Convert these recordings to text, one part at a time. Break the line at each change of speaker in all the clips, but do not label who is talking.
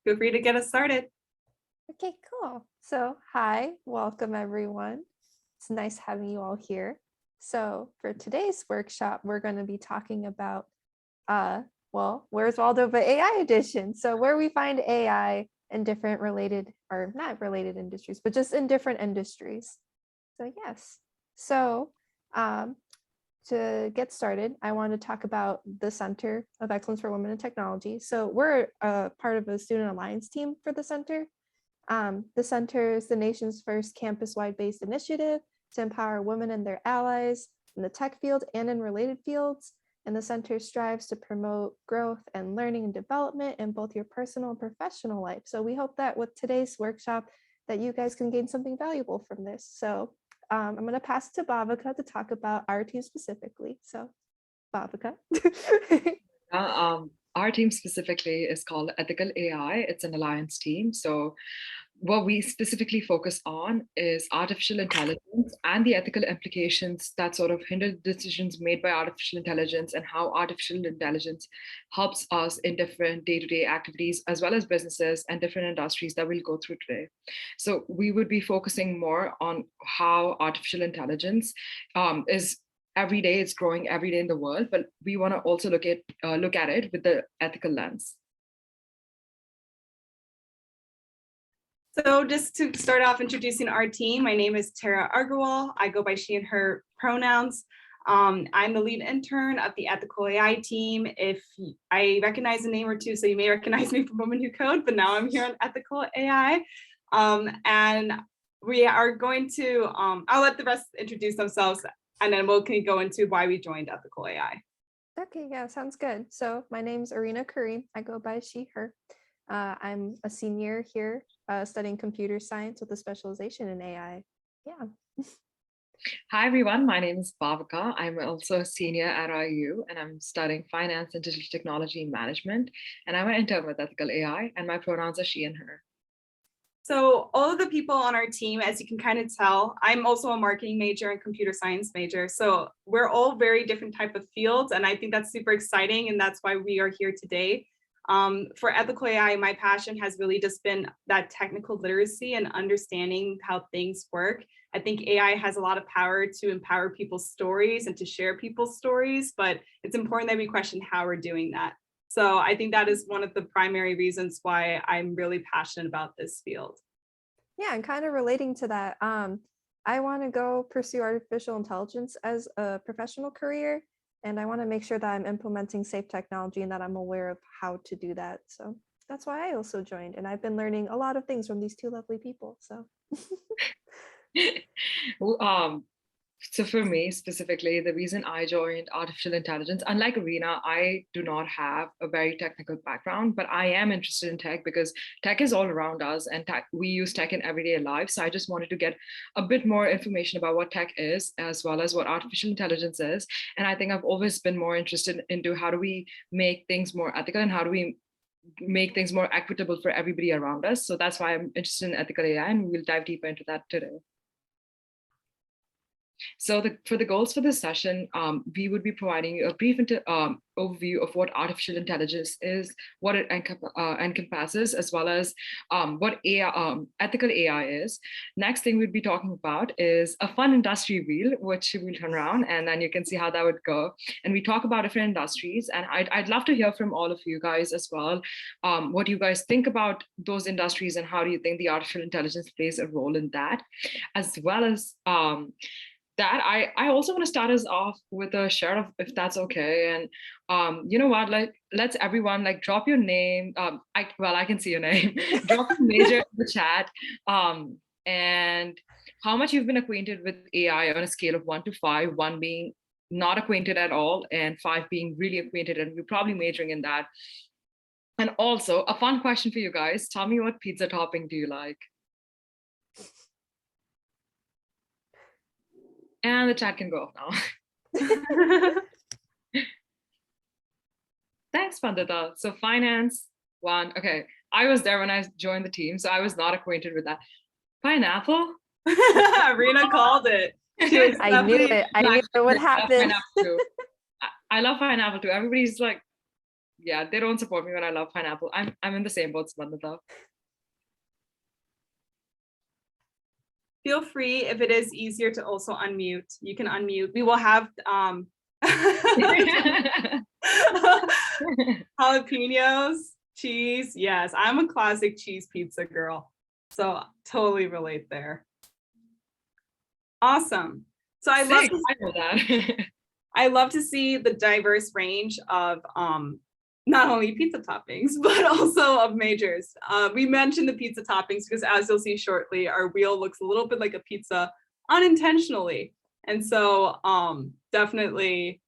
feel free to get us started.
Okay, cool. So hi, welcome everyone. It's nice having you all here. So for today's workshop, we're going to be talking about, where's Waldo but AI edition. So where we find AI in different related or not related industries, but just in different industries. So yes. So to get started, I want to talk about the Center of Excellence for Women in Technology. So we're part of a student alliance team for the center. The center is the nation's first campus-wide based initiative to empower women and their allies in the tech field and in related fields. And the center strives to promote growth and learning and development in both your personal and professional life. So we hope that with today's workshop that you guys can gain something valuable from this. So I'm going to pass it to Bhavika to talk about our team specifically. So Bhavika.
Our team specifically is called Ethical AI. It's an alliance team. So what we specifically focus on is artificial intelligence and the ethical implications that sort of hinder decisions made by artificial intelligence and how artificial intelligence helps us in different day-to-day activities, as well as businesses and different industries that we'll go through today. So we would be focusing more on how artificial intelligence is every day, it's growing every day in the world, but we want to also look at it with the ethical lens.
So just to start off introducing our team, my name is Tara Agarwal. I go by she and her pronouns. I'm the lead intern of the Ethical AI team. If I recognize a name or two, so you may recognize me from Women Who Code, but now I'm here on Ethical AI. And we are going to, I'll let the rest introduce themselves, and then we'll go into why we joined Ethical AI.
Okay, yeah, sounds good. So my name's Arina Kareem. I go by she, her. I'm a senior here studying computer science with a specialization in AI. Yeah.
Hi, everyone. My name is Bhavika. I'm also a senior at IU, and I'm studying finance and digital technology management. And I'm an intern with Ethical AI, and my pronouns are she and her.
So all of the people on our team, as you can kind of tell, I'm also a marketing major and computer science major. So we're all very different type of fields. And I think that's super exciting. And that's why we are here today. For Ethical AI, my passion has really just been that technical literacy and understanding how things work. I think AI has a lot of power to empower people's stories and to share people's stories, but it's important that we question how we're doing that. So I think that is one of the primary reasons why I'm really passionate about this field.
Yeah, and kind of relating to that, I want to go pursue artificial intelligence as a professional career. And I want to make sure that I'm implementing safe technology and that I'm aware of how to do that. So that's why I also joined. And I've been learning a lot of things from these two lovely people. So
So for me specifically, the reason I joined artificial intelligence, unlike Arena, I do not have a very technical background, but I am interested in tech because tech is all around us and we use tech in everyday life. So I just wanted to get a bit more information about what tech is, as well as what artificial intelligence is. And I think I've always been more interested into how do we make things more ethical and how do we make things more equitable for everybody around us. So that's why I'm interested in ethical AI, and we'll dive deeper into that today. So for the goals for this session, we would be providing you a brief overview of what artificial intelligence is, what it encompasses, as well as what AI, ethical AI is. Next thing we'd be talking about is a fun industry wheel, which we'll turn around and then you can see how that would go. And we talk about different industries, and I'd love to hear from all of you guys as well. What do you guys think about those industries and how do you think the artificial intelligence plays a role in that, as well as that I also want to start us off with a share of, if that's okay. And you know what, let's everyone drop your name. I can see your name. Drop your major in the chat. And how much you've been acquainted with AI on a scale of 1 to 5, 1 being not acquainted at all and 5 being really acquainted, and we're probably majoring in that. And also a fun question for you guys. Tell me, what pizza topping do you like? And the chat can go off now. Thanks, Pandita. So finance, 1. Okay, I was there when I joined the team, so I was not acquainted with that. Pineapple?
Rena called it.
I knew it. I knew it would happen.
I love pineapple too. Everybody's like, Yeah, they don't support me when I love pineapple. I'm in the same boat, Samantha.
Feel free, if it is easier, to also unmute. You can unmute. We will have jalapenos, cheese. Yes, I'm a classic cheese pizza girl, so totally relate there. Awesome. So I
Sick, I know that.
I love to see the diverse range of not only pizza toppings, but also of majors. We mentioned the pizza toppings because, as you'll see shortly, our wheel looks a little bit like a pizza unintentionally. And so definitely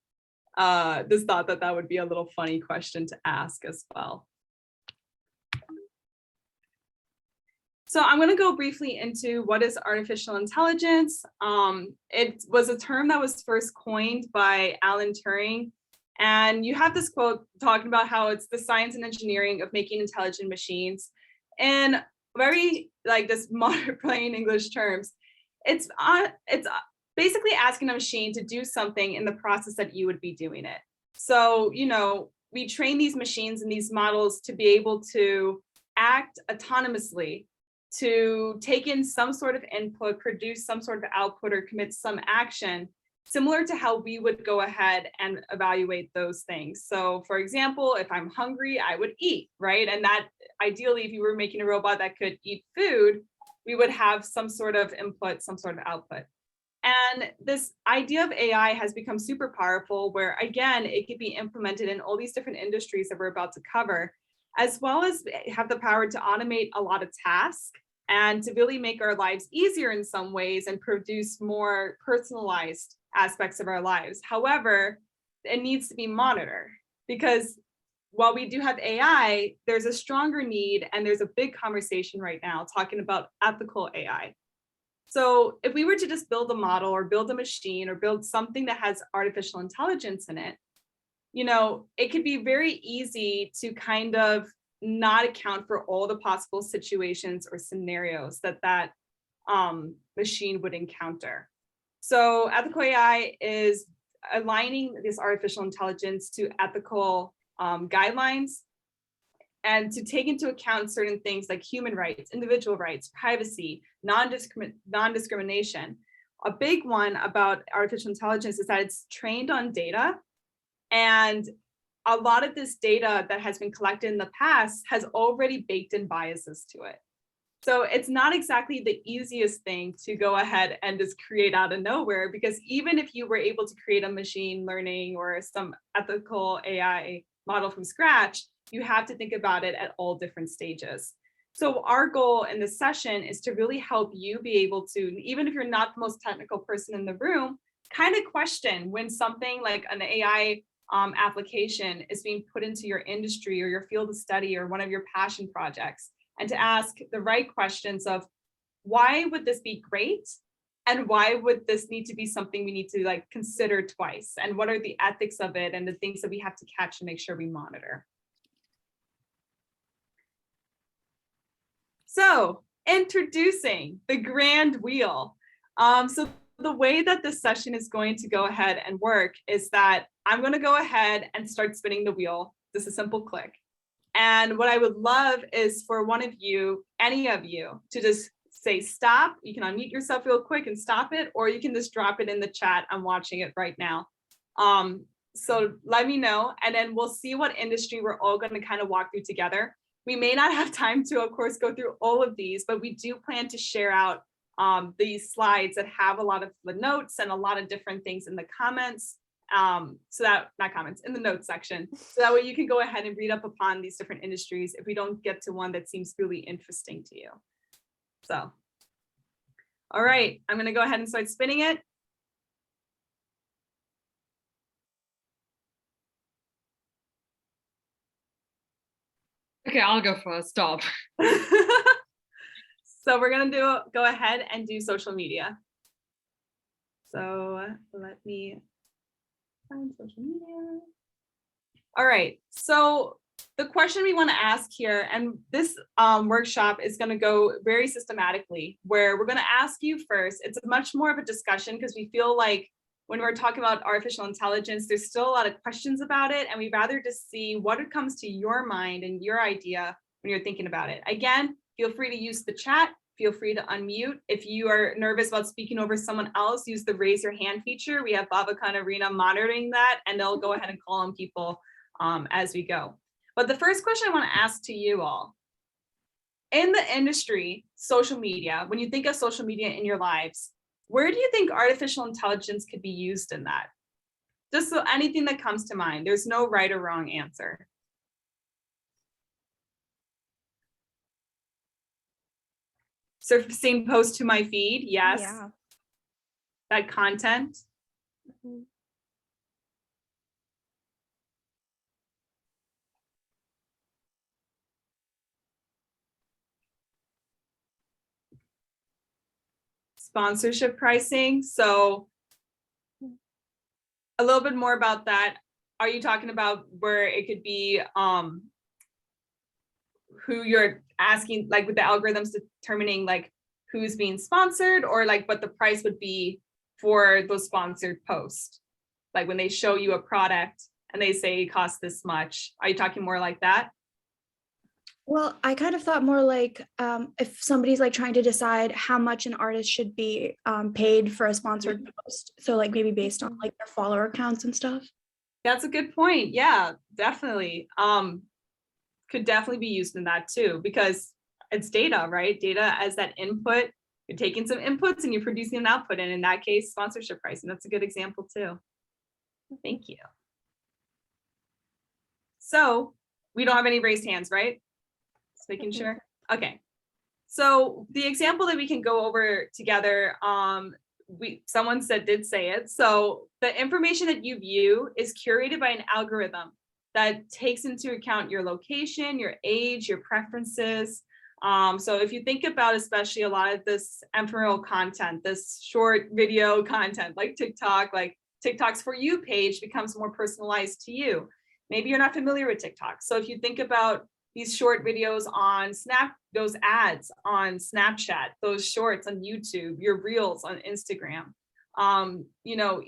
just thought that would be a little funny question to ask as well. So I'm going to go briefly into what is artificial intelligence. It was a term that was first coined by Alan Turing. And you have this quote talking about how it's the science and engineering of making intelligent machines. And very like this modern plain English terms, it's basically asking a machine to do something in the process that you would be doing it. So, you know, we train these machines and these models to be able to act autonomously, to take in some sort of input, produce some sort of output, or commit some action, similar to how we would go ahead and evaluate those things. So for example, if I'm hungry, I would eat, right? And that ideally, if you were making a robot that could eat food, we would have some sort of input, some sort of output. And this idea of AI has become super powerful, where again, it could be implemented in all these different industries that we're about to cover, as well as have the power to automate a lot of tasks and to really make our lives easier in some ways and produce more personalized aspects of our lives. However, it needs to be monitored, because while we do have AI, there's a stronger need, and there's a big conversation right now talking about ethical AI. So if we were to just build a model or build a machine or build something that has artificial intelligence in it, you know, it could be very easy to kind of not account for all the possible situations or scenarios that machine would encounter. So ethical AI is aligning this artificial intelligence to ethical guidelines, and to take into account certain things like human rights, individual rights, privacy, non-discrimination. A big one about artificial intelligence is that it's trained on data, and a lot of this data that has been collected in the past has already baked in biases to it. So it's not exactly the easiest thing to go ahead and just create out of nowhere, because even if you were able to create a machine learning or some ethical AI model from scratch, you have to think about it at all different stages. So our goal in this session is to really help you be able to, even if you're not the most technical person in the room, kind of question when something like an AI application is being put into your industry or your field of study or one of your passion projects, and to ask the right questions of why would this be great, and why would this need to be something we need to like consider twice, and what are the ethics of it and the things that we have to catch and make sure we monitor. So introducing the grand wheel. So the way that this session is going to go ahead and work is that I'm going to go ahead and start spinning the wheel. Just a simple click. And what I would love is for one of you, any of you, to just say stop. You can unmute yourself real quick and stop it, or you can just drop it in the chat. I'm watching it right now. So let me know, and then we'll see what industry we're all going to kind of walk through together. We may not have time to, of course, go through all of these, but we do plan to share out these slides that have a lot of the notes and a lot of different things in the comments. So that, not comments, in the notes section. So that way you can go ahead and read up upon these different industries if we don't get to one that seems really interesting to you. So, all right, I'm gonna go ahead and start spinning it.
Okay, I'll go first. Stop.
So we're gonna go ahead and do social media. So let me find social media. All right, so the question we want to ask here, and this workshop is going to go very systematically, where we're going to ask you first. It's much more of a discussion because we feel like when we're talking about artificial intelligence, there's still a lot of questions about it, and we'd rather just see what it comes to your mind and your idea when you're thinking about it. Again, feel free to use the chat. Feel free to unmute. If you are nervous about speaking over someone else, use the raise your hand feature. We have Babakan and Arena monitoring that, and they'll go ahead and call on people as we go. But the first question I want to ask to you all, in the industry, social media, when you think of social media in your lives, where do you think artificial intelligence could be used in that? Just so anything that comes to mind. There's no right or wrong answer. Surfacing posts to my feed, yes.
Yeah.
That content.
Mhm.
Sponsorship pricing. So a little bit more about that. Are you talking about where it could be who you're asking, like with the algorithms determining like who's being sponsored, or like what the price would be for those sponsored posts? Like when they show you a product and they say it costs this much. Are you talking more like that?
Well, I kind of thought more like if somebody's like trying to decide how much an artist should be paid for a sponsored post. So like maybe based on like their follower counts and stuff.
That's a good point. Yeah, definitely. Could definitely be used in that too, because it's data, right? Data as that input. You're taking some inputs and you're producing an output. And in that case, sponsorship pricing. That's a good example too. Thank you. So we don't have any raised hands, right? Just making sure. Okay. So the example that we can go over together, someone did say it. So the information that you view is curated by an algorithm that takes into account your location, your age, your preferences. So if you think about especially a lot of this ephemeral content, this short video content like TikTok, like TikTok's For You page becomes more personalized to you. Maybe you're not familiar with TikTok. So if you think about these short videos on Snap, those ads on Snapchat, those shorts on YouTube, your reels on Instagram.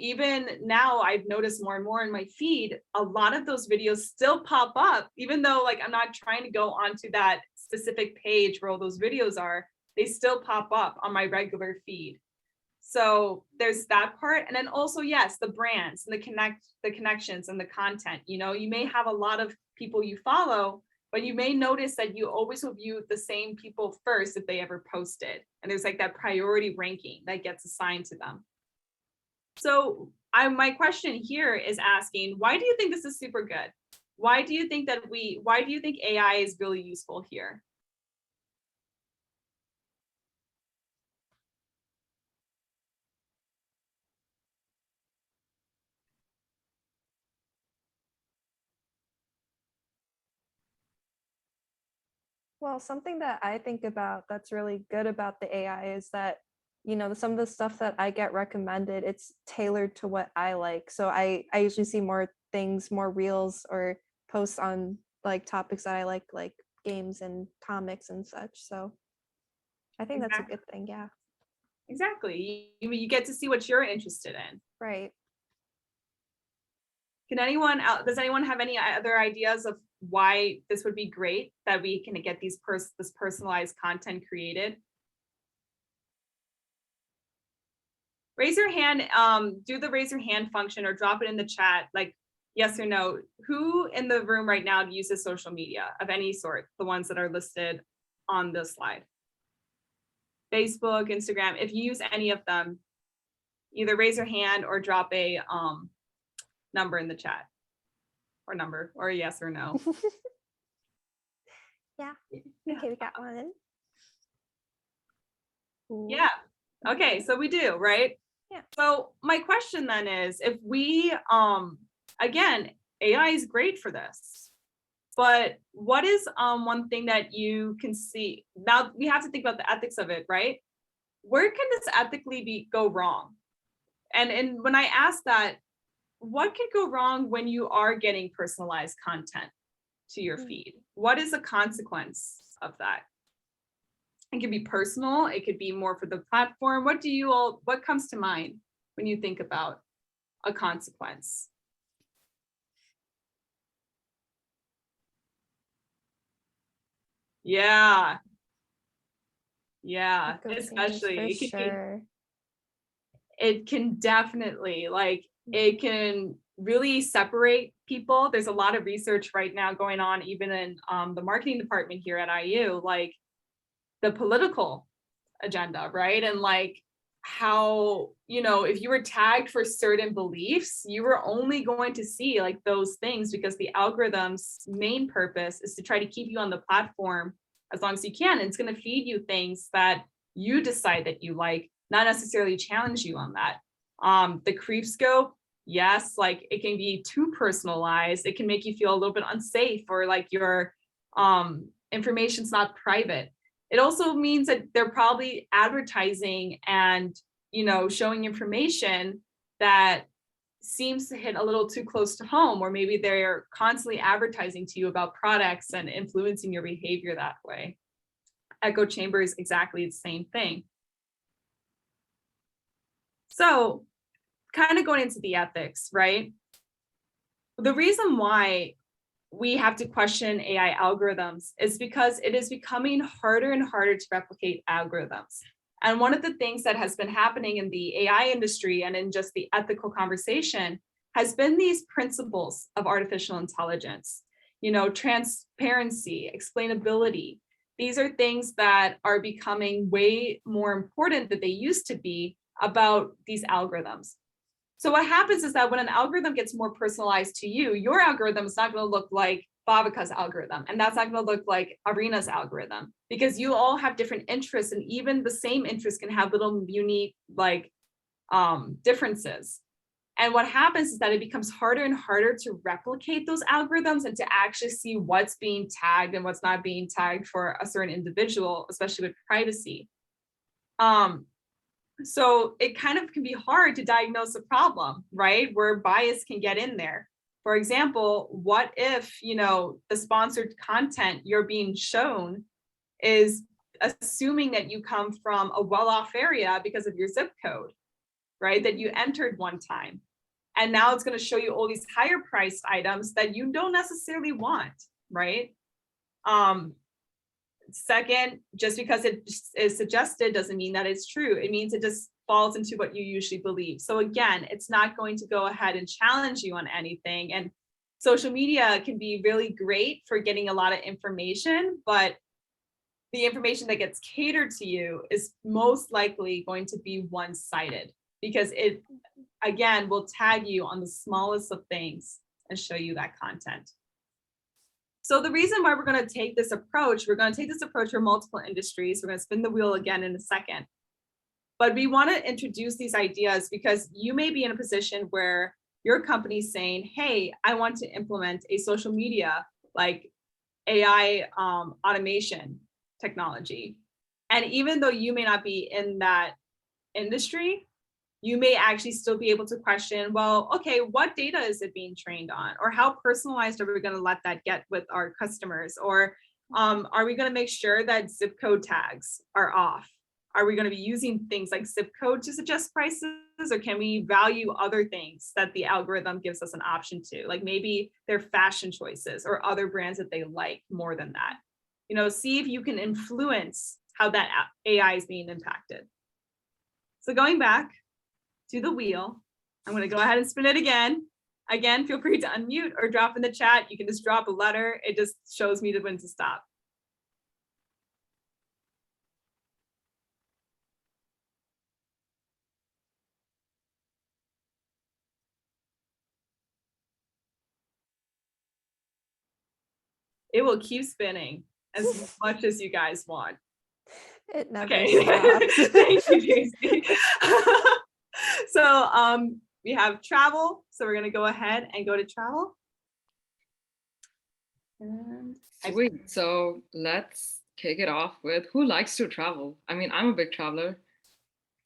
Even now I've noticed more and more in my feed, a lot of those videos still pop up, even though like I'm not trying to go onto that specific page where all those videos are, they still pop up on my regular feed. So there's that part. And then also, yes, the brands and the connections and the content. You may have a lot of people you follow, but you may notice that you always will view the same people first if they ever posted. And there's like that priority ranking that gets assigned to them. So my question here is asking, why do you think this is super good? Why do you think AI is really useful here?
Well, something that I think about that's really good about the AI is that, some of the stuff that I get recommended, it's tailored to what I like. So I usually see more things, more reels or posts on like topics that I like games and comics and such. So I think that's a good thing. Yeah.
Exactly. You get to see what you're interested in.
Right.
Does anyone have any other ideas of why this would be great that we can get this personalized content created? Raise your hand, do the raise your hand function or drop it in the chat, like yes or no. Who in the room right now uses social media of any sort, the ones that are listed on this slide? Facebook, Instagram, if you use any of them, either raise your hand or drop a number in the chat, or yes or no.
Yeah. Okay, we got one.
Yeah. Okay, so we do, right?
Yeah.
So my question then is, if we, again, AI is great for this, but what is one thing that you can see? Now we have to think about the ethics of it, right? Where can this ethically go wrong? And when I ask that, what could go wrong when you are getting personalized content to your feed? What is the consequence of that? It could be personal, it could be more for the platform. What comes to mind when you think about a consequence. Yeah. Yeah,
Echo chambers
especially
for sure.
it can definitely, like, it can really separate people. There's a lot of research right now going on, even in the marketing department here at IU, like the political agenda, right? And like how, you know, if you were tagged for certain beliefs, you were only going to see like those things because the algorithm's main purpose is to try to keep you on the platform as long as you can. And it's going to feed you things that you decide that you like, not necessarily challenge you on that. The creep scope, yes, like it can be too personalized. It can make you feel a little bit unsafe, or like your information's not private. It also means that they're probably advertising and, you know, showing information that seems to hit a little too close to home, or maybe they're constantly advertising to you about products and influencing your behavior that way. Echo chamber is exactly the same thing. So kind of going into the ethics, right? The reason why we have to question AI algorithms is because it is becoming harder and harder to replicate algorithms. And one of the things that has been happening in the AI industry and in just the ethical conversation has been these principles of artificial intelligence, you know, transparency, explainability. These are things that are becoming way more important than they used to be about these algorithms. So what happens is that when an algorithm gets more personalized to you, your algorithm is not going to look like Bhavika's algorithm, and that's not going to look like Arena's algorithm, because you all have different interests, and even the same interests can have little unique like differences. And what happens is that it becomes harder and harder to replicate those algorithms and to actually see what's being tagged and what's not being tagged for a certain individual, especially with privacy. So it kind of can be hard to diagnose a problem, right? Where bias can get in there. For example, what if, you know, the sponsored content you're being shown is assuming that you come from a well-off area because of your zip code, right? That you entered one time. And now it's going to show you all these higher priced items that you don't necessarily want, right? Second, just because it is suggested doesn't mean that it's true. It means it just falls into what you usually believe. So again, it's not going to go ahead and challenge you on anything. And social media can be really great for getting a lot of information, but the information that gets catered to you is most likely going to be one-sided, because it, again, will tag you on the smallest of things and show you that content. So the reason why we're going to take this approach, for multiple industries. We're going to spin the wheel again in a second. But we want to introduce these ideas because you may be in a position where your company's saying, hey, I want to implement a social media like AI automation technology. And even though you may not be in that industry, you may actually still be able to question, well, okay, what data is it being trained on? Or how personalized are we going to let that get with our customers? Or are we going to make sure that zip code tags are off? Are we going to be using things like zip code to suggest prices? Or can we value other things that the algorithm gives us an option to? Like maybe their fashion choices or other brands that they like more than that. You know, see if you can influence how that AI is being impacted. So going back to the wheel, I'm going to go ahead and spin it again. Again, feel free to unmute or drop in the chat. You can just drop a letter. It just shows me when to stop. It will keep spinning as much as you guys want.
It never
Okay.
stops.
Thank you, Daisy. So we have travel. So we're going to go ahead and go to travel. And
Sweet. So let's kick it off with who likes to travel? I mean, I'm a big traveler.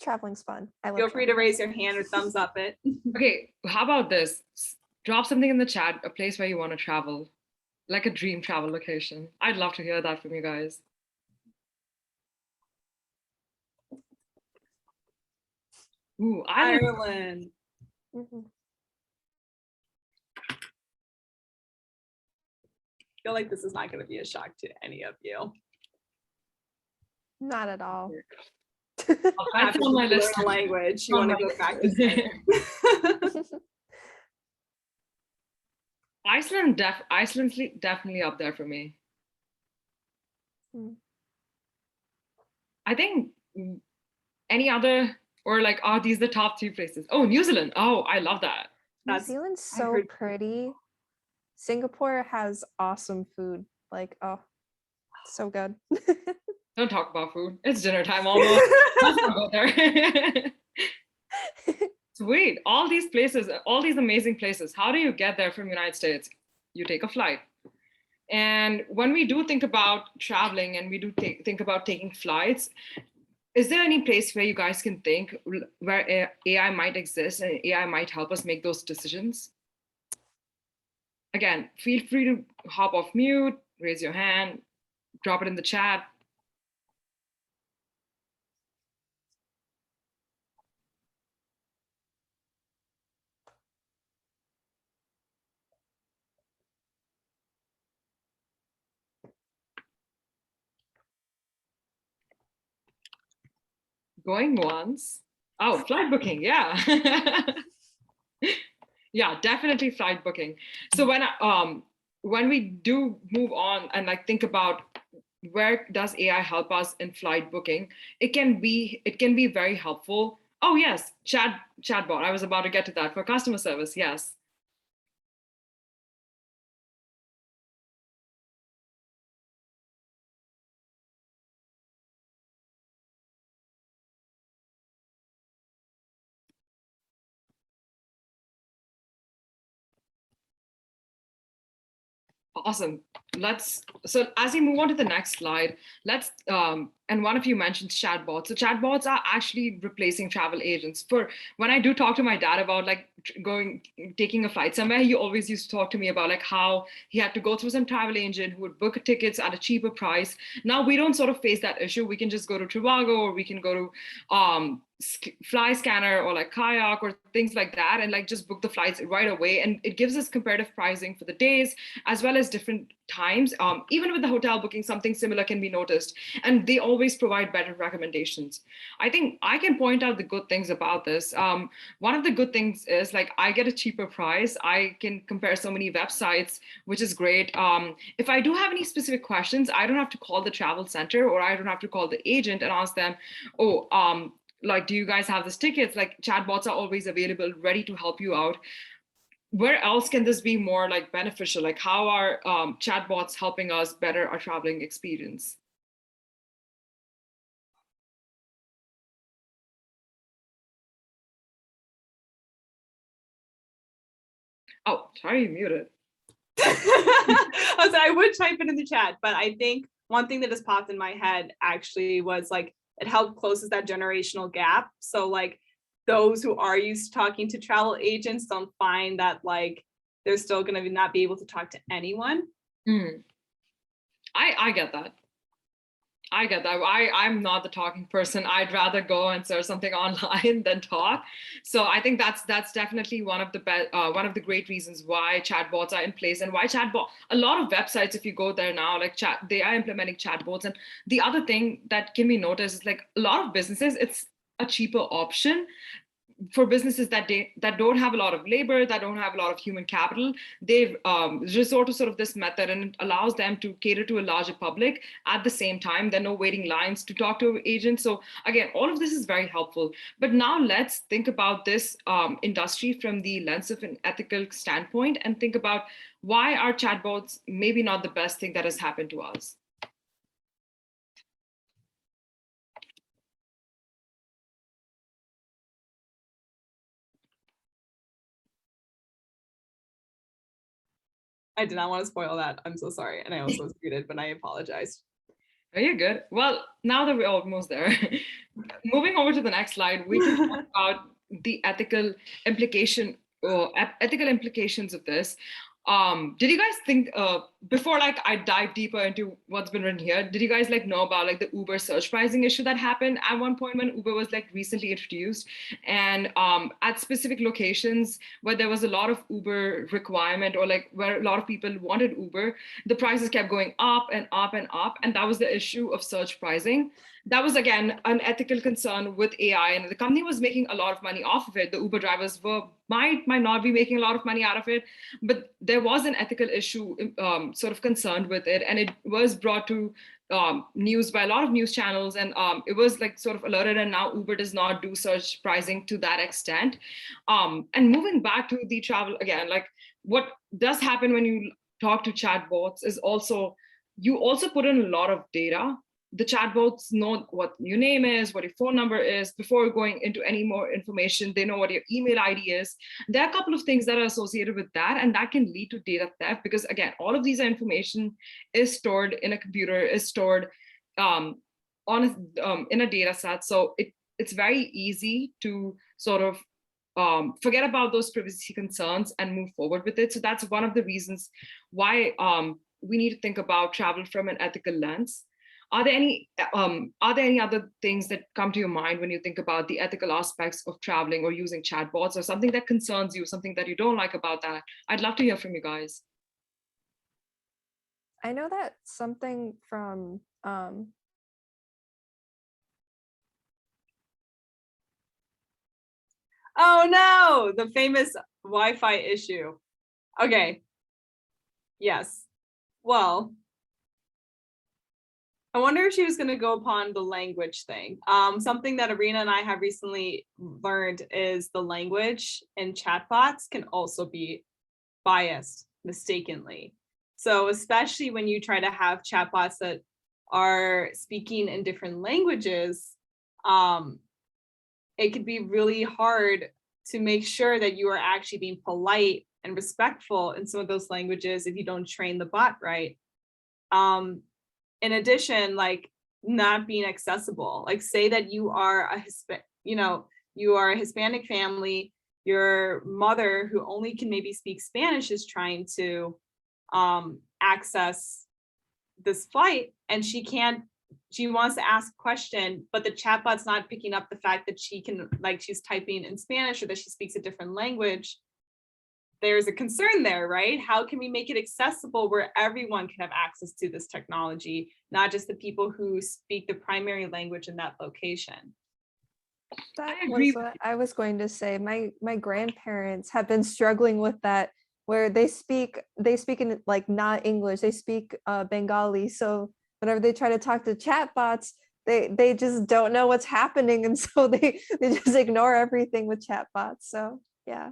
Traveling's fun. I love
feel free to
traveling.
raise your hand or thumbs up it.
Okay, how about this? Drop something in the chat, a place where you want to travel, like a dream travel location. I'd love to hear that from you guys. Ooh, Ireland.
Ireland.
Mhm.
feel like this is not going to be a shock to any of you.
Not at all.
That's on my
Learn
list.
a language. You
On
want to
my
go practice it.
Iceland's definitely up there for me.
Hmm.
I think any other, or like, are these the top 3 places? Oh, New Zealand. Oh, I love that.
New
That's-
Zealand's
I
so
heard-
pretty. Singapore has awesome food. Like, oh, so good.
Don't talk about food. It's dinner time almost. Let's not go there. Sweet. All these places, all these amazing places. How do you get there from United States? You take a flight. And when we do think about traveling and we do think about taking flights, is there any place where you guys can think where AI might exist and AI might help us make those decisions? Again, feel free to hop off mute, raise your hand, drop it in the chat. Going once. Oh, flight booking. Yeah. Yeah, definitely flight booking. So when we do move on and like think about where does AI help us in flight booking, it can be very helpful. Oh yes, chatbot. I was about to get to that for customer service. Yes. Awesome. So as we move on to the next slide, and one of you mentioned chatbots. So chatbots are actually replacing travel agents. For when I do talk to my dad about like taking a flight somewhere, he always used to talk to me about like how he had to go through some travel agent who would book tickets at a cheaper price. Now we don't sort of face that issue. We can just go to Trivago, or we can go to fly scanner or like kayak or things like that, and like just book the flights right away, and it gives us comparative pricing for the days as well as different times. Even with the hotel booking, something similar can be noticed, and they always provide better recommendations. I think I can point out the good things about this. One of the good things is like I get a cheaper price. I can compare so many websites, which is great. If I do have any specific questions, I don't have to call the travel center, or I don't have to call the agent and ask them, oh, like, do you guys have this tickets? Like chatbots are always available, ready to help you out. Where else can this be more like beneficial? Like how are chatbots helping us better our traveling experience? Oh, sorry, you muted.
I would type it in the chat, but I think one thing that just popped in my head actually was like it helped closes that generational gap. So like those who are used to talking to travel agents don't find that like they're still going to not be able to talk to anyone.
I get that. I'm not the talking person. I'd rather go and search something online than talk. So I think that's definitely one of the great reasons why chatbots are in place, and why a lot of websites, if you go there now, like they are implementing chatbots. And the other thing that can be noticed is like a lot of businesses, it's a cheaper option for businesses that don't have a lot of labor, that don't have a lot of human capital. They resort to sort of this method, and it allows them to cater to a larger public. At the same time, there are no waiting lines to talk to agents. So again, all of this is very helpful. But now let's think about this industry from the lens of an ethical standpoint, and think about why are chatbots maybe not the best thing that has happened to us.
I did not want to spoil that. I'm so sorry. And I also was muted, but I apologize.
Oh, you're good. Well, now that we're almost there, moving over to the next slide, we can talk about the ethical implications of this. Did you guys think before like I dive deeper into what's been written here, did you guys like know about like the Uber surge pricing issue that happened at one point when Uber was like recently introduced, and at specific locations where there was a lot of Uber requirement, or like where a lot of people wanted Uber, the prices kept going up and up and up, and that was the issue of surge pricing. That was again an ethical concern with AI, and the company was making a lot of money off of it. The Uber drivers might not be making a lot of money out of it, but there was an ethical issue sort of concerned with it, and it was brought to news by a lot of news channels, and it was like sort of alerted, and now Uber does not do surge pricing to that extent. And moving back to the travel again, like what does happen when you talk to chatbots is also, you also put in a lot of data. The chatbots know what your name is, what your phone number is. Before going into any more information, they know what your email ID is. There are a couple of things that are associated with that, and that can lead to data theft, because again, all of these information is stored in a computer, is stored in a data set. So it's very easy to sort of forget about those privacy concerns and move forward with it. So that's one of the reasons why we need to think about travel from an ethical lens. Are there any other things that come to your mind when you think about the ethical aspects of traveling or using chatbots, or something that concerns you, something that you don't like about that? I'd love to hear from you guys.
I know that something from
Oh no, the famous Wi-Fi issue. Okay. Yes. Well, I wonder if she was going to go upon the language thing. Something that Arena and I have recently learned is the language in chatbots can also be biased mistakenly. So especially when you try to have chatbots that are speaking in different languages, it could be really hard to make sure that you are actually being polite and respectful in some of those languages if you don't train the bot right. In addition, like not being accessible, like say that you are you are a Hispanic family, your mother who only can maybe speak Spanish is trying to access this flight, and she wants to ask a question, but the chatbot's not picking up the fact that she can, like she's typing in Spanish or that she speaks a different language. There's a concern there, right? How can we make it accessible where everyone can have access to this technology, not just the people who speak the primary language in that location?
That was what I was going to say. My grandparents have been struggling with that, where they speak in like not English, they speak Bengali. So whenever they try to talk to chatbots, they just don't know what's happening, and so they just ignore everything with chatbots. So yeah.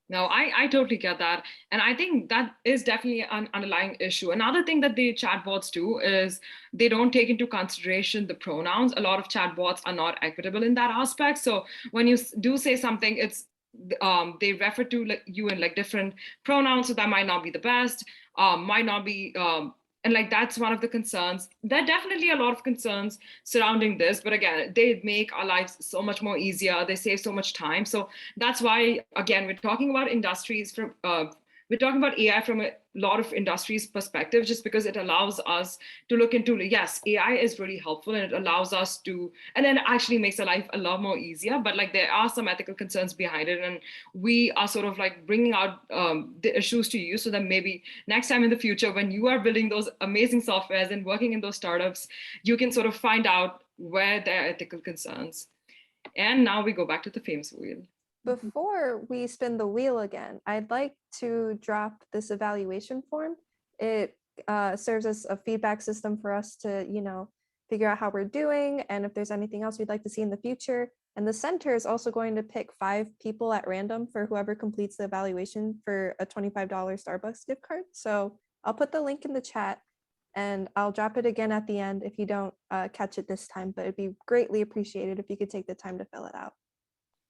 No, I totally get that. And I think that is definitely an underlying issue. Another thing that the chatbots do is they don't take into consideration the pronouns. A lot of chatbots are not equitable in that aspect. So when you do say something, it's they refer to like you in like different pronouns. So that might not be the best, might not be, and like that's one of the concerns. There are definitely a lot of concerns surrounding this, but again, they make our lives so much more easier. They save so much time. So that's why, again, we're talking about industries from we're talking about AI from a lot of industries perspective, just because it allows us to look into, yes, AI is really helpful and it allows us to, and then it actually makes our life a lot more easier. But like there are some ethical concerns behind it, and we are sort of like bringing out the issues to you so that maybe next time in the future, when you are building those amazing softwares and working in those startups, you can sort of find out where there are ethical concerns. And now we go back to the famous wheel.
Before we spin the wheel again, I'd like to drop this evaluation form. It serves as a feedback system for us to, figure out how we're doing and if there's anything else we'd like to see in the future. And the center is also going to pick 5 people at random for whoever completes the evaluation for a $25 Starbucks gift card. So I'll put the link in the chat and I'll drop it again at the end if you don't catch it this time, but it'd be greatly appreciated if you could take the time to fill it out.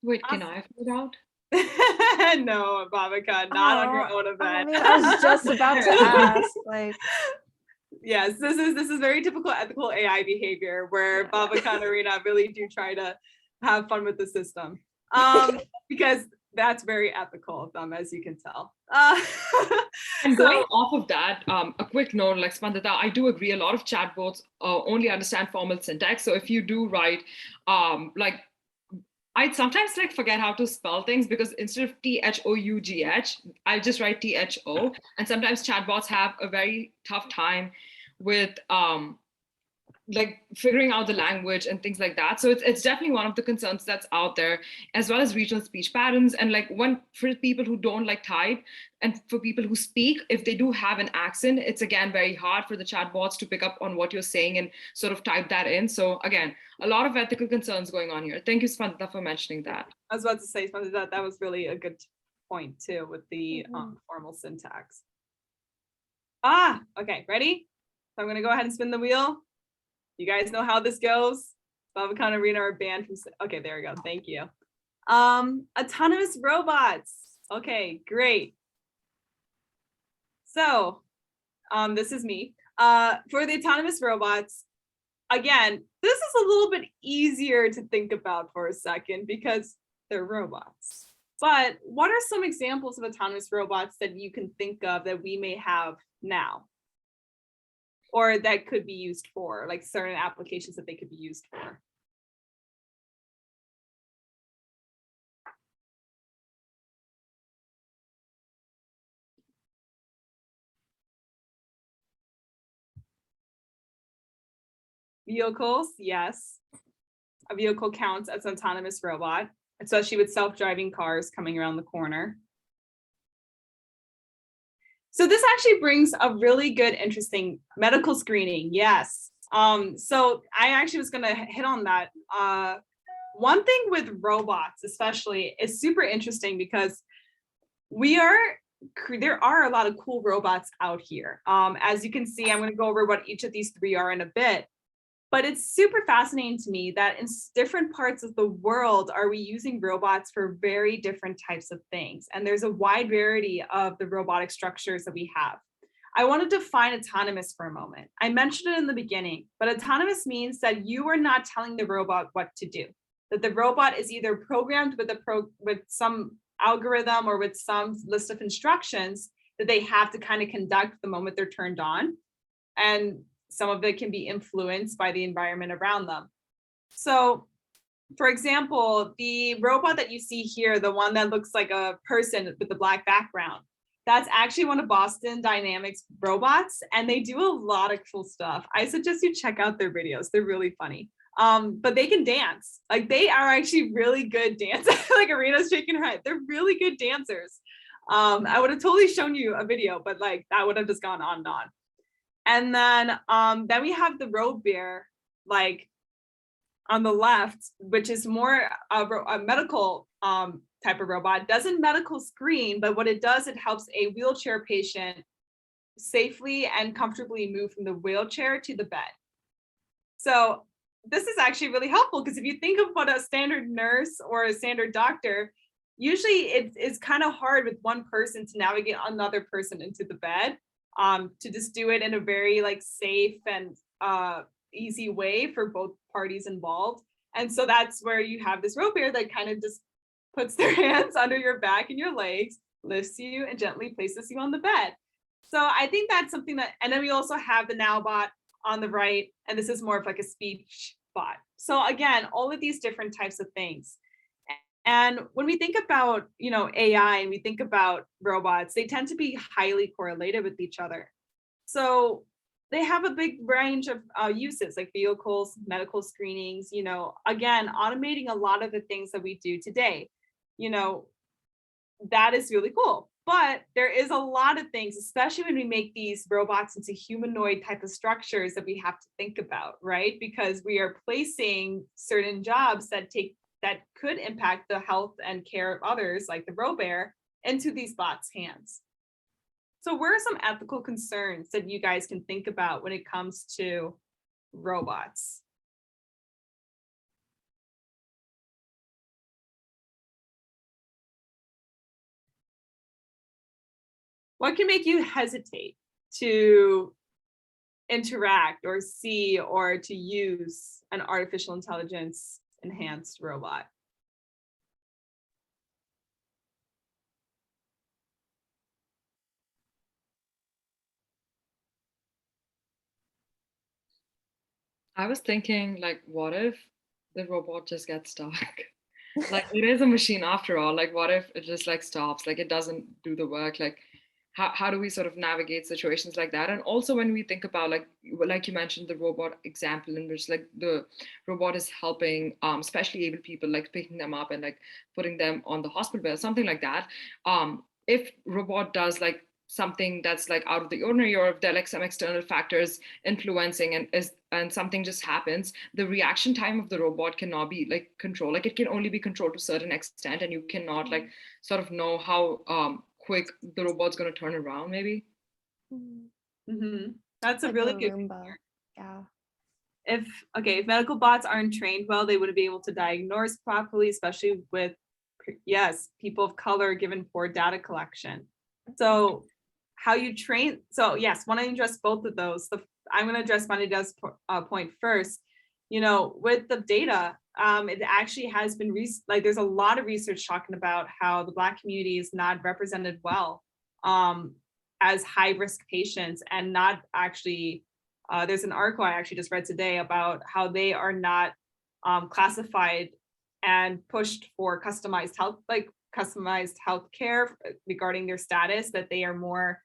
Wait, can I fill it out?
No, Babika, not on your own event.
I was just about to ask, like.
Yes, this is very typical ethical AI behavior where Babika and Arena really do try to have fun with the system. Because that's very ethical of them, as you can tell.
And
So-
going off of that, a quick note, like Spandita, I do agree a lot of chatbots only understand formal syntax. So if you do write, like, I'd sometimes like forget how to spell things because instead of THOUGH, I'll just write THO. And sometimes chatbots have a very tough time with like figuring out the language and things like that. So it's definitely one of the concerns that's out there, as well as regional speech patterns. And like for people who don't like type and for people who speak, if they do have an accent, it's again very hard for the chatbots to pick up on what you're saying and sort of type that in. So again, a lot of ethical concerns going on here. Thank you, Spandita, for mentioning that.
I was about to say, that was really a good point too with the formal syntax. Okay, ready? So I'm gonna go ahead and spin the wheel. You guys know how this goes. Babakan Arena are banned from, okay, there we go, thank you. Autonomous robots. Okay, great. So, this is me. For the autonomous robots, again, this is a little bit easier to think about for a second because they're robots. But what are some examples of autonomous robots that you can think of that we may have now? Or that could be used for, like certain applications that they could be used for? Vehicles, yes. A vehicle counts as an autonomous robot, especially with self-driving cars coming around the corner. So this actually brings a really good, interesting medical screening. Yes. So I actually was going to hit on that. One thing with robots, especially, is super interesting because there are a lot of cool robots out here. As you can see, I'm going to go over what each of these three are in a bit. But it's super fascinating to me that in different parts of the world are we using robots for very different types of things. And there's a wide variety of the robotic structures that we have. I want to define autonomous for a moment. I mentioned it in the beginning, but autonomous means that you are not telling the robot what to do. That the robot is either programmed with some algorithm or with some list of instructions that they have to kind of conduct the moment they're turned on. And some of it can be influenced by the environment around them. So, for example, the robot that you see here, the one that looks like a person with the black background, that's actually one of Boston Dynamics robots, and they do a lot of cool stuff. I suggest you check out their videos. They're really funny. But they can dance. Like, they are actually really good dancers. Like, Arena's shaking her head. They're really good dancers. I would have totally shown you a video, but like that would have just gone on and on. And then we have the road bear, like on the left, which is more a medical type of robot. Doesn't medical screen, but what it does, it helps a wheelchair patient safely and comfortably move from the wheelchair to the bed. So this is actually really helpful because if you think of what a standard nurse or a standard doctor, usually it's kind of hard with one person to navigate another person into the bed. To just do it in a very like safe and easy way for both parties involved. And so that's where you have this rope bear that kind of just puts their hands under your back and your legs, lifts you and gently places you on the bed. So I think that's something that, and then we also have the now bot on the right, and this is more of like a speech bot. So again, all of these different types of things. And when we think about, AI and we think about robots, they tend to be highly correlated with each other. So they have a big range of uses like vehicles, medical screenings, again, automating a lot of the things that we do today, that is really cool. But there is a lot of things, especially when we make these robots into humanoid type of structures that we have to think about, right? Because we are placing certain jobs that could impact the health and care of others, like the row bear, into these bots' hands. So what are some ethical concerns that you guys can think about when it comes to robots? What can make you hesitate to interact or see or to use an artificial intelligence enhanced robot?
I was thinking, like, what if the robot just gets stuck? Like, it is a machine after all. Like, what if it just like stops? Like, it doesn't do the work. Like, how do we sort of navigate situations like that? And also, when we think about like you mentioned, the robot example in which like the robot is helping especially able people, like picking them up and like putting them on the hospital bed, something like that. If robot does like something that's like out of the ordinary, or if there are like some external factors influencing and something just happens, the reaction time of the robot cannot be like controlled. Like, it can only be controlled to a certain extent, and you cannot like sort of know how quick the robot's going to turn around, maybe.
That's a
Like
really
a
good.
Roomba. Yeah.
If medical bots aren't trained well, they wouldn't be able to diagnose properly, especially with people of color, given poor data collection. So how you train, so yes, want to address both of those. I'm going to address Vanida's point first. With the data, it actually has been there's a lot of research talking about how the Black community is not represented well as high risk patients, and not actually. There's an article I actually just read today about how they are not classified and pushed for customized health care regarding their status, that they are more,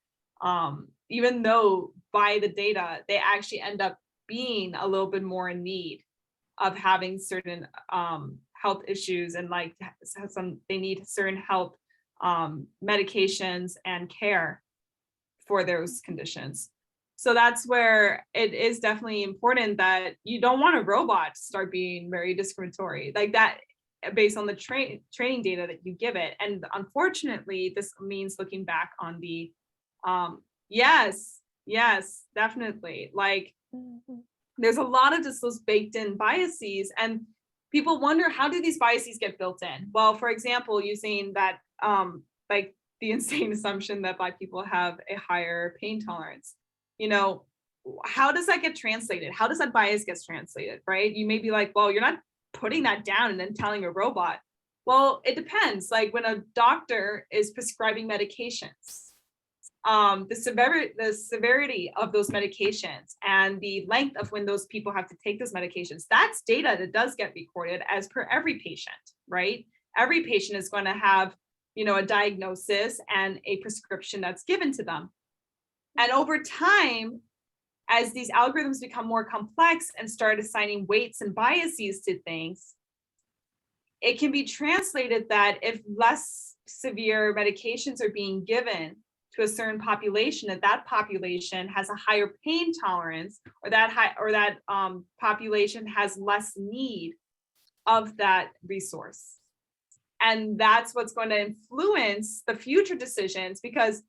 even though by the data, they actually end up being a little bit more in need of having certain health issues, and like they need certain health medications and care for those conditions. So that's where it is definitely important that you don't want a robot to start being very discriminatory like that based on the training data that you give it. And unfortunately, this means looking back on the yes, definitely. Like, there's a lot of just those baked in biases, and people wonder, how do these biases get built in? Well, for example, using that like the insane assumption that Black people have a higher pain tolerance. How does that get translated? How does that bias get translated, right? You may be like, well, you're not putting that down and then telling a robot. Well, it depends. Like, when a doctor is prescribing medications, the severity of those medications and the length of when those people have to take those medications, that's data that does get recorded as per every patient, right? Every patient is going to have, a diagnosis and a prescription that's given to them. And over time, as these algorithms become more complex and start assigning weights and biases to things, it can be translated that if less severe medications are being given to a certain population, that population has a higher pain tolerance, or that population has less need of that resource. And that's what's going to influence the future decisions, because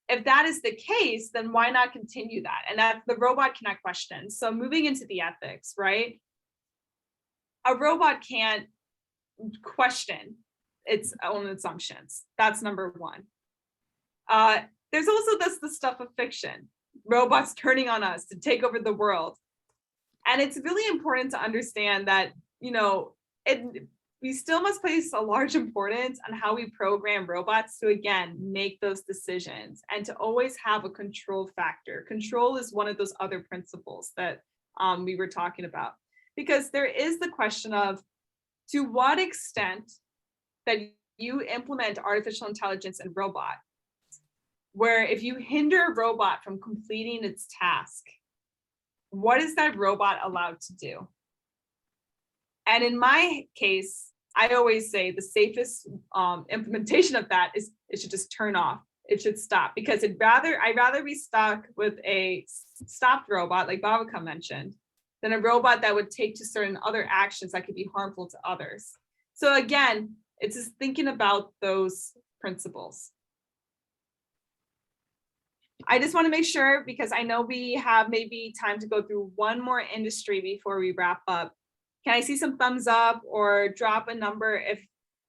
if that is the case, then why not continue that? And that the robot cannot question. So moving into the ethics, right? A robot can't question its own assumptions. That's number one. There's also the stuff of fiction, robots turning on us to take over the world. And it's really important to understand that, we still must place a large importance on how we program robots to, again, make those decisions, and to always have a control factor. Control is one of those other principles that we were talking about, because there is the question of, to what extent that you implement artificial intelligence and robots, where if you hinder a robot from completing its task, what is that robot allowed to do? And in my case, I always say the safest implementation of that is it should just turn off. It should stop, because I'd rather be stuck with a stopped robot, like Bhavika mentioned, than a robot that would take to certain other actions that could be harmful to others. So again, it's just thinking about those principles. I just want to make sure, because I know we have maybe time to go through one more industry before we wrap up. Can I see some thumbs up or drop a number if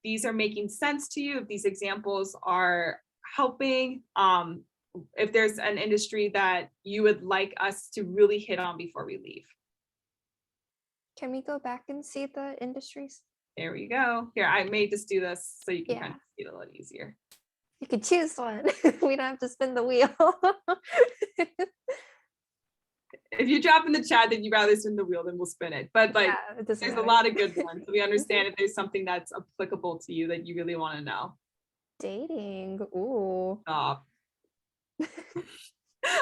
these are making sense to you, if these examples are helping, if there's an industry that you would like us to really hit on before we leave?
Can we go back and see the industries?
There we go. Here, I may just do this so you can kind of see it a little easier.
You could choose one. We don't have to spin the wheel.
if you drop in the chat that you'd rather spin the wheel, then we'll spin it. But like,
Yeah, it doesn't
there's a
matter.
lot of good ones. So we understand if there's something that's applicable to you that you really want to know.
Dating. Ooh.
Stop.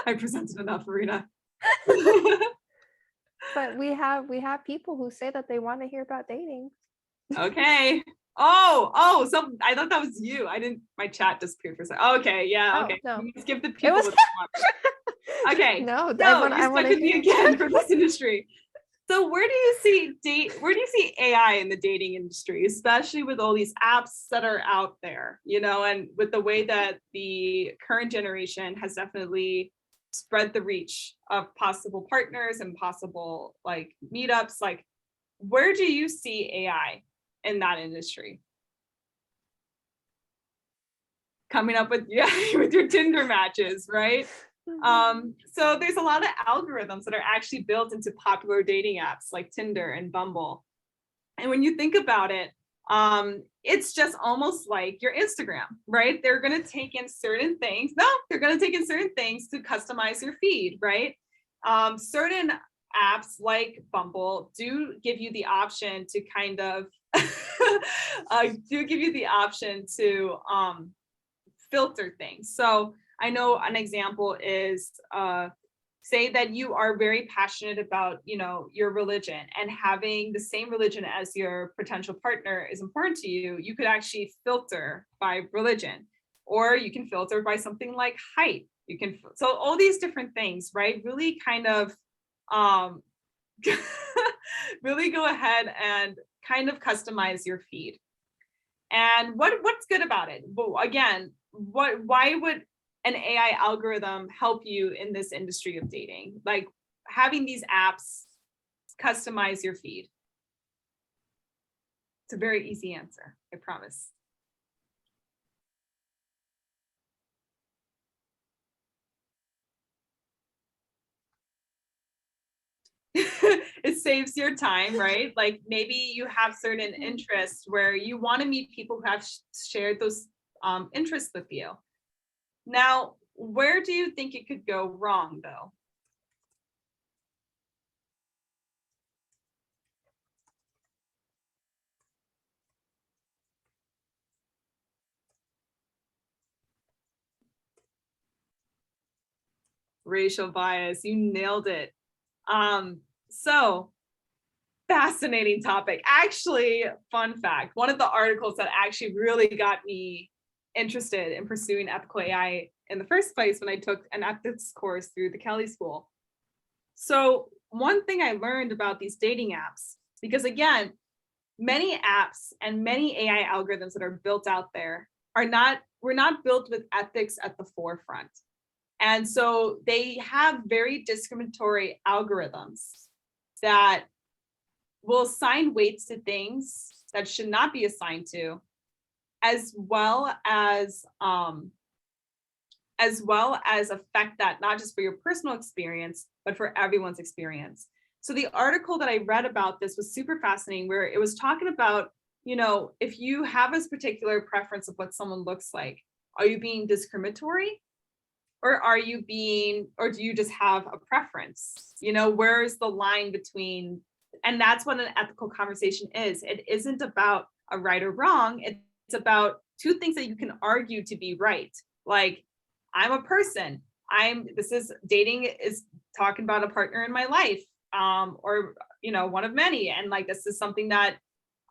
I presented enough, Marina.
But we have people who say that they want to hear about dating.
Okay. Oh, so I thought that was you. I didn't, my chat disappeared for a second. Okay, yeah,
Oh,
okay.
no.
You just give the
It
people
was
what they want. Okay.
no,
So
I
you're
want
stuck
to
with me again for this industry. So where do you see AI in the dating industry, especially with all these apps that are out there, you know, and with the way that the current generation has definitely spread the reach of possible partners and possible like meetups, like where do you see AI in that industry? Coming up with, yeah, with your Tinder matches, right? So there's a lot of algorithms that are actually built into popular dating apps like Tinder and Bumble. And when you think about it, it's just almost like your Instagram, right? They're going to take in certain things. No, they're going to take in certain things to customize your feed, right? Certain apps like Bumble do give you the option to kind of filter things. So I know an example is say that you are very passionate about, you know, your religion, and having the same religion as your potential partner is important to you. You could actually filter by religion, or you can filter by something like height. You can, so all these different things, right? Really kind of really go ahead and kind of customize your feed. And what's good about it? Well, again, why would an AI algorithm help you in this industry of dating? Like having these apps customize your feed. It's a very easy answer, I promise. It saves your time, right? Like maybe you have certain interests where you want to meet people who have shared those interests with you. Now, where do you think it could go wrong, though? Racial bias, you nailed it. So fascinating topic. Actually, fun fact, one of the articles that actually really got me interested in pursuing ethical AI in the first place when I took an ethics course through the Kelly School. So one thing I learned about these dating apps, because again, many apps and many AI algorithms that are built out there were not built with ethics at the forefront. And so they have very discriminatory algorithms that will assign weights to things that should not be assigned to, as well as affect that not just for your personal experience, but for everyone's experience. So the article that I read about this was super fascinating, where it was talking about, you know, if you have a particular preference of what someone looks like, are you being discriminatory? Or do you just have a preference? You know, where's the line between, and that's what an ethical conversation is. It isn't about a right or wrong. It's about two things that you can argue to be right. Like, I'm a person. Dating is talking about a partner in my life, or, you know, one of many. And like, this is something that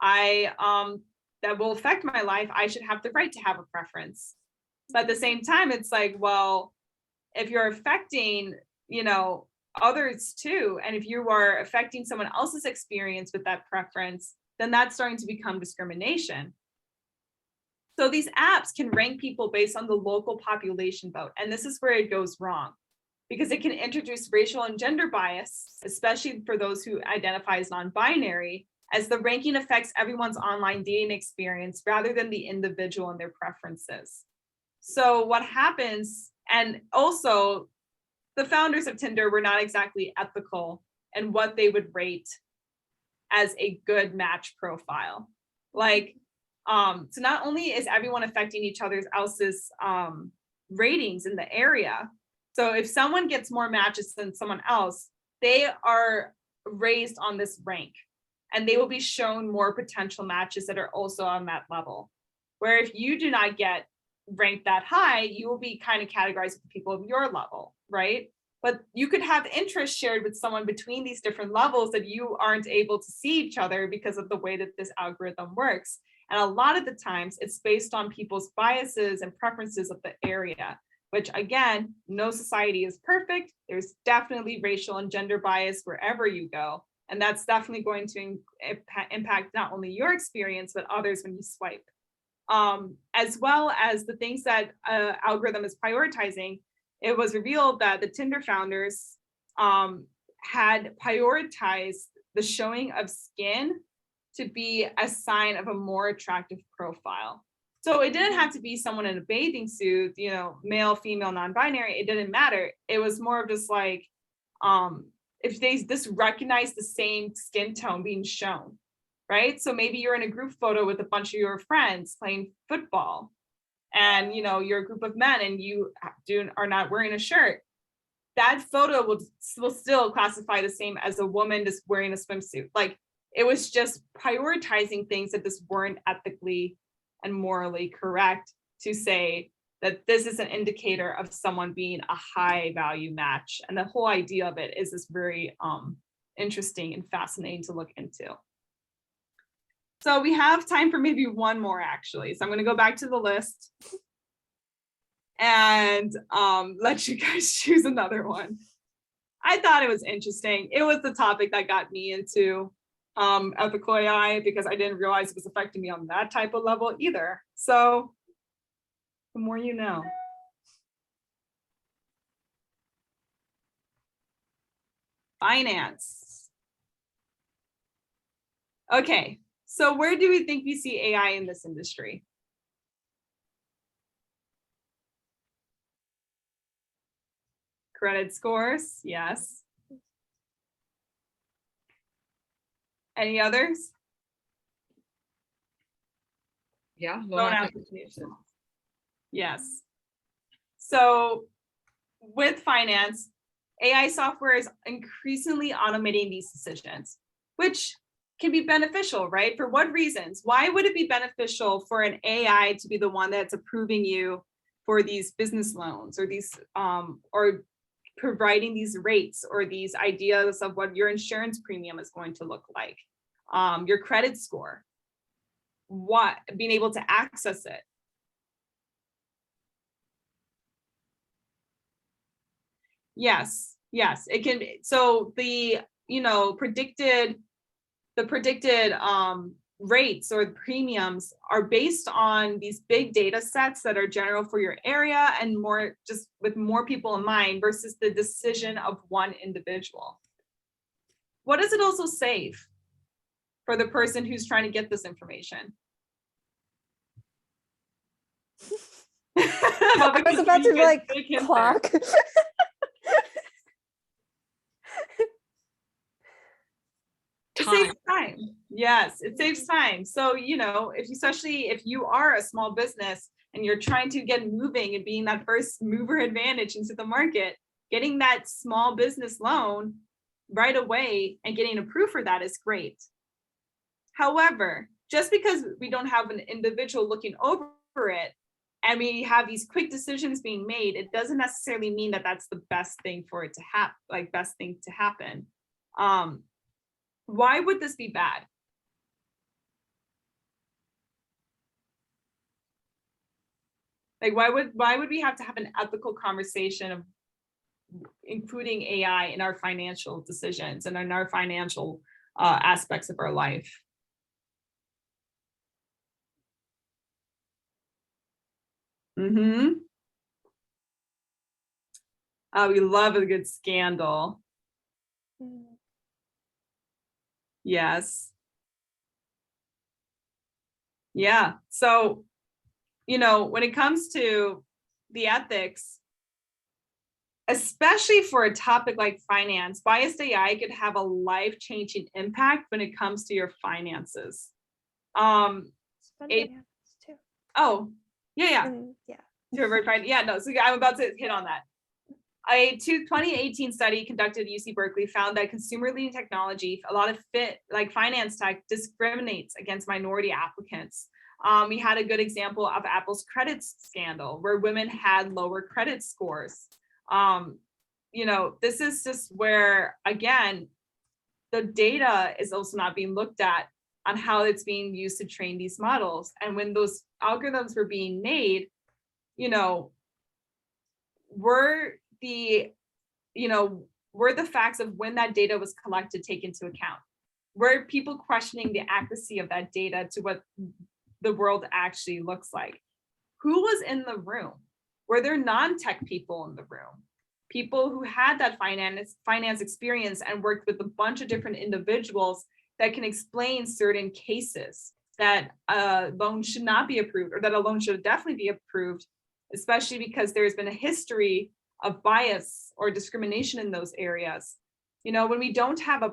that will affect my life. I should have the right to have a preference. But at the same time, it's like, well, if you're affecting, you know, others too, and if you are affecting someone else's experience with that preference, then that's starting to become discrimination. So these apps can rank people based on the local population vote. And this is where it goes wrong, because it can introduce racial and gender bias, especially for those who identify as non-binary, as the ranking affects everyone's online dating experience rather than the individual and their preferences. So what happens, and also the founders of Tinder were not exactly ethical in what they would rate as a good match profile. Like, so not only is everyone affecting each else's ratings in the area, so if someone gets more matches than someone else, they are raised on this rank, and they will be shown more potential matches that are also on that level. Where if you do not get ranked that high, you will be kind of categorized with people of your level, right? But you could have interest shared with someone between these different levels that you aren't able to see each other because of the way that this algorithm works. And a lot of the times it's based on people's biases and preferences of the area, which again, no society is perfect. There's definitely racial and gender bias wherever you go. And that's definitely going to impact not only your experience, but others when you swipe. As well as the things that algorithm is prioritizing. It was revealed that the Tinder founders had prioritized the showing of skin to be a sign of a more attractive profile. So it didn't have to be someone in a bathing suit, you know, male, female, non-binary. It didn't matter. It was more of just like, if they just recognize the same skin tone being shown, right? So maybe you're in a group photo with a bunch of your friends playing football, and you know you're a group of men and you are not wearing a shirt. That photo will still classify the same as a woman just wearing a swimsuit. Like, it was just prioritizing things that just weren't ethically and morally correct to say that this is an indicator of someone being a high value match. And the whole idea of it is this very interesting and fascinating to look into. So we have time for maybe one more, actually. So I'm going to go back to the list and let you guys choose another one. I thought it was interesting. It was the topic that got me into ethical AI, because I didn't realize it was affecting me on that type of level either. So the more you know. Finance. Okay, so where do we think we see AI in this industry? Credit scores, yes. Any others?
Yeah,
Loan applications. Yes. So with finance, AI software is increasingly automating these decisions, which can be beneficial, right? For what reasons? Why would it be beneficial for an AI to be the one that's approving you for these business loans, or these or providing these rates, or these ideas of what your insurance premium is going to look like, your credit score, what being able to access it? Yes, it can be. So the predicted rates or premiums are based on these big data sets that are general for your area, and more just with more people in mind versus the decision of one individual. What does it also save for the person who's trying to get this information?
I was about to like clock.
It saves time. Yes, it saves time. So, especially if you are a small business and you're trying to get moving and being that first mover advantage into the market, getting that small business loan right away and getting approved for that is great. However, just because we don't have an individual looking over it and we have these quick decisions being made, it doesn't necessarily mean that that's the best thing for it to happen, best thing to happen. Why would this be bad? Why would we have to have an ethical conversation of including AI in our financial decisions and in our financial aspects of our life? We love a good scandal. Yes. Yeah. So, when it comes to the ethics, especially for a topic like finance, biased AI could have a life-changing impact when it comes to your finances. Oh, yeah.
Yeah.
So I'm about to hit on that. A 2018 study conducted at UC Berkeley found that consumer leading technology, a lot of finance tech, discriminates against minority applicants. We had a good example of Apple's credit scandal where women had lower credit scores. This is just where, again, the data is also not being looked at on how it's being used to train these models. And when those algorithms were being made, were the facts of when that data was collected taken into account? Were people questioning the accuracy of that data to what the world actually looks like? Who was in the room? Were there non-tech people in the room? People who had that finance experience and worked with a bunch of different individuals that can explain certain cases that a loan should not be approved, or that a loan should definitely be approved, especially because there's been a history of bias or discrimination in those areas. When we don't have a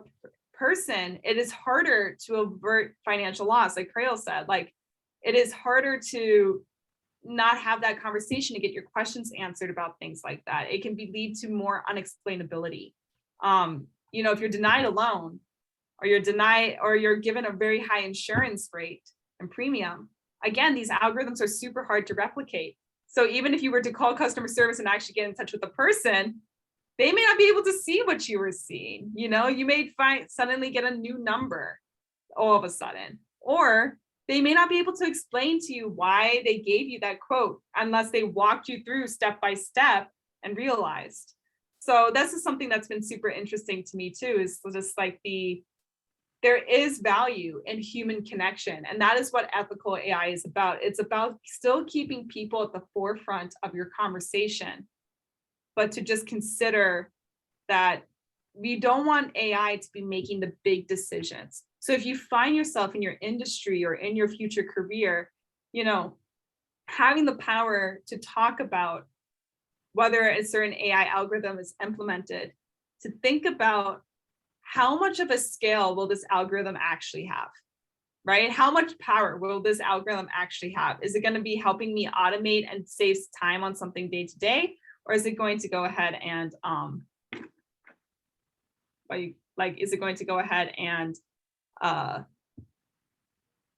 person, it is harder to avert financial loss, like Creel said. Like, it is harder to not have that conversation to get your questions answered about things like that. It can lead to more unexplainability. If you're denied a loan, or you're given a very high insurance rate and premium, again, these algorithms are super hard to replicate. So even if you were to call customer service and actually get in touch with a person, they may not be able to see what you were seeing. You may suddenly get a new number all of a sudden, or they may not be able to explain to you why they gave you that quote unless they walked you through step by step and realized. So this is something that's been super interesting to me too, is just like there is value in human connection. And that is what ethical AI is about. It's about still keeping people at the forefront of your conversation, but to just consider that we don't want AI to be making the big decisions. So if you find yourself in your industry or in your future career, having the power to talk about whether a certain AI algorithm is implemented, to think about how much of a scale will this algorithm actually have, right? How much power will this algorithm actually have? Is it going to be helping me automate and save time on something day to day? Or is it going to go ahead and,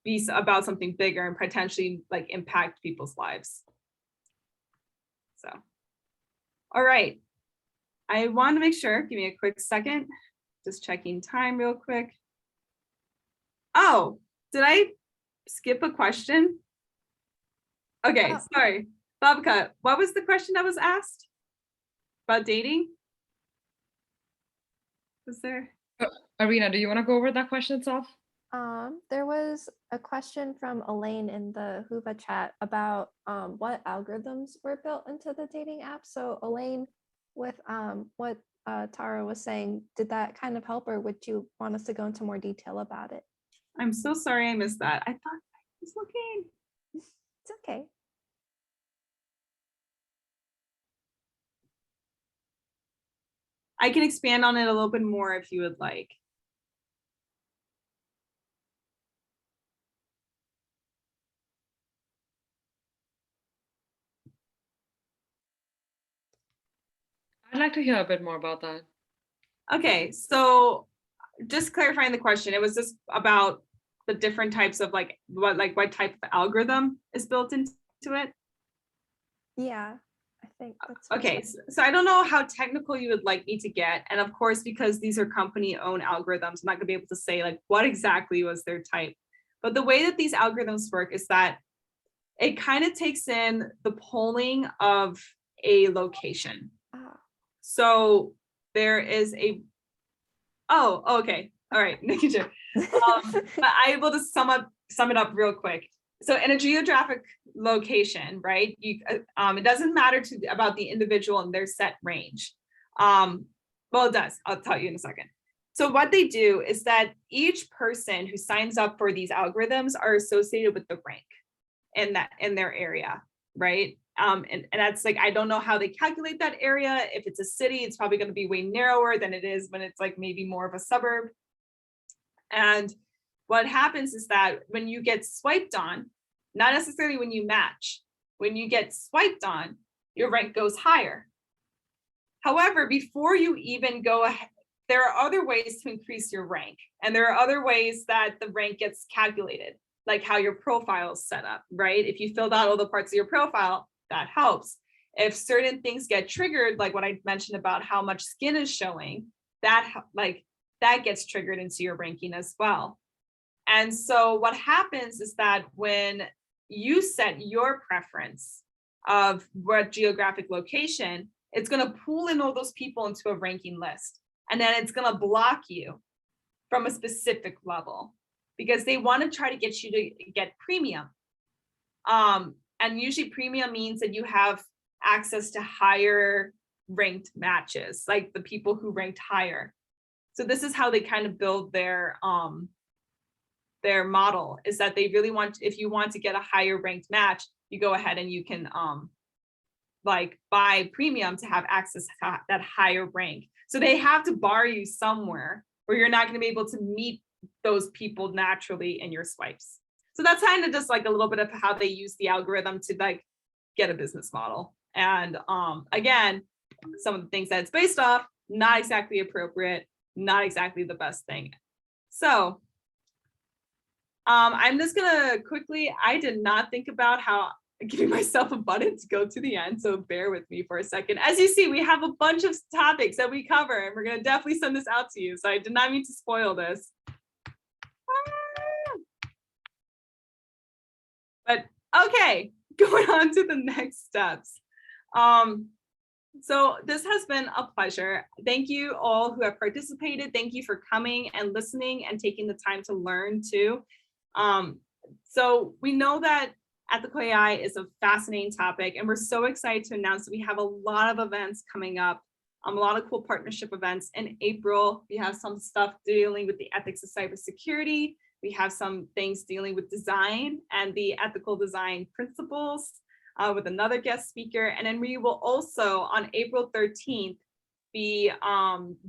be about something bigger and potentially impact people's lives? So, all right. I want to make sure, give me a quick second. Just checking time real quick. Oh, did I skip a question? Okay, sorry. Babka, what was the question that was asked about dating? Was there?
Arena, do you want to go over that question itself?
There was a question from Elaine in the Huva chat about what algorithms were built into the dating app. So Elaine, with what Tara was saying, did that kind of help, or would you want us to go into more detail about it?
I'm so sorry I missed that. I thought I was looking.
It's okay.
I can expand on it a little bit more if you would like.
I'd like to hear a bit more about that.
Okay, so just clarifying the question, it was just about the different types of what type of algorithm is built into it.
Yeah, I think that's
okay. So I don't know how technical you would like me to get, and of course, because these are company-owned algorithms, I'm not gonna be able to say what exactly was their type. But the way that these algorithms work is that it kind of takes in the polling of a location. So there is a, okay. All right, making sure. I will just sum it up real quick. So in a geographic location, right, it doesn't matter about the individual and their set range. Well, it does. I'll tell you in a second. So what they do is that each person who signs up for these algorithms are associated with the rank in their area, right? And that's I don't know how they calculate that area. If it's a city, it's probably going to be way narrower than it is when it's maybe more of a suburb. And what happens is that when you get swiped on, not necessarily when you match, when you get swiped on, your rank goes higher. However, before you even go ahead, there are other ways to increase your rank. And there are other ways that the rank gets calculated, like how your profile is set up, right? If you filled out all the parts of your profile, that helps. If certain things get triggered, like what I mentioned about how much skin is showing, that gets triggered into your ranking as well. And so what happens is that when you set your preference of what geographic location, it's going to pull in all those people into a ranking list. And then it's going to block you from a specific level because they want to try to get you to get premium. And usually premium means that you have access to higher ranked matches, like the people who ranked higher. So this is how they kind of build their model, is that they really want, if you want to get a higher ranked match, you go ahead and you can like buy premium to have access to that higher rank. So they have to bar you somewhere where you're not going to be able to meet those people naturally in your swipes. So that's kind of just like a little bit of how they use the algorithm to like get a business model. And again, some of the things that it's based off, not exactly appropriate, not exactly the best thing. So I'm just gonna quickly, I did not think about how giving myself a button to go to the end, so bear with me for a second. As you see, we have a bunch of topics that we cover, and we're gonna definitely send this out to you. So I did not mean to spoil this. But okay, going on to the next steps. So this has been a pleasure. Thank you all who have participated. Thank you for coming and listening and taking the time to learn too. So we know that ethical AI is a fascinating topic, and we're so excited to announce that we have a lot of events coming up, a lot of cool partnership events. In April, we have some stuff dealing with the ethics of cybersecurity. We have some things dealing with design and the ethical design principles with another guest speaker. And then we will also, on April 13th, be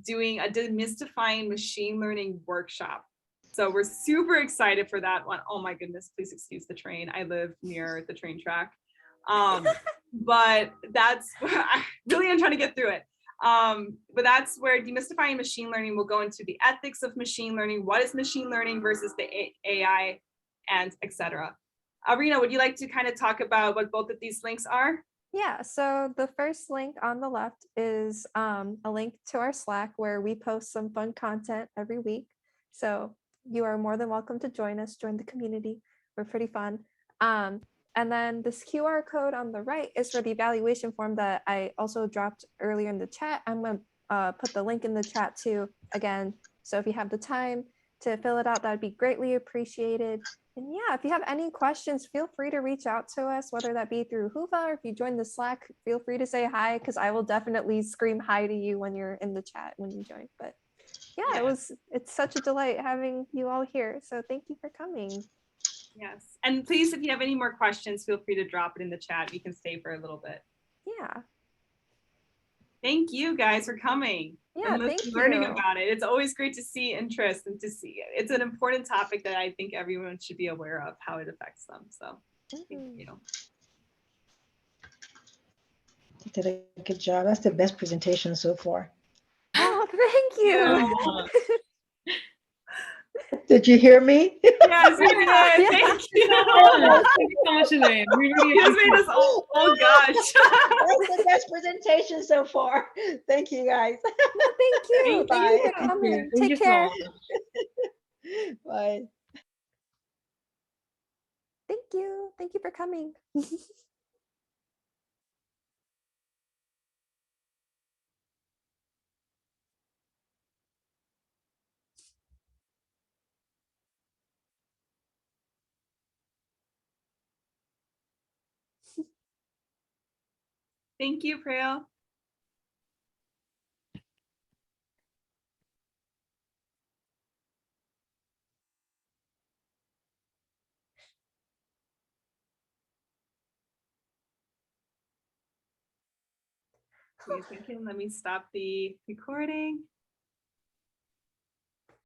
doing a demystifying machine learning workshop. So we're super excited for that one. Oh my goodness, please excuse the train. I live near the train track. But that's, I really am trying to get through it. But that's where demystifying machine learning will go into the ethics of machine learning. What is machine learning versus the AI, and etc. Arena, would you like to kind of talk about what both of these links are?
Yeah, so the first link on the left is a link to our Slack where we post some fun content every week. So you are more than welcome to join us, join the community. We're pretty fun. And then this QR code on the right is for the evaluation form that I also dropped earlier in the chat. I'm going to put the link in the chat too, again. So if you have the time to fill it out, that'd be greatly appreciated. And yeah, if you have any questions, feel free to reach out to us, whether that be through Hoova or if you join the Slack, feel free to say hi, because I will definitely scream hi to you when you're in the chat when you join. But yeah, it's such a delight having you all here. So thank you for coming.
Yes. And please, if you have any more questions, feel free to drop it in the chat. We can stay for a little bit.
Yeah.
Thank you guys for coming.
Yeah,
and learning about it. It's always great to see interest and to see it. It's an important topic that I think everyone should be aware of how it affects them. So thank you.
You did a good job. That's the best presentation so far.
Oh, thank you.
Did you hear me?
Yes, we did.
Yeah.
Thank you.
Thank you so much, Elaine. We really
You just made us all, oh gosh.
That's the best presentation so far. Thank you, guys.
No, thank you. Thank you for
Bye.
coming.
Thank you
Take
so
care.
much.
Bye.
Thank you. Thank you for coming.
Thank you, Preo. Wait a second, let me stop the recording.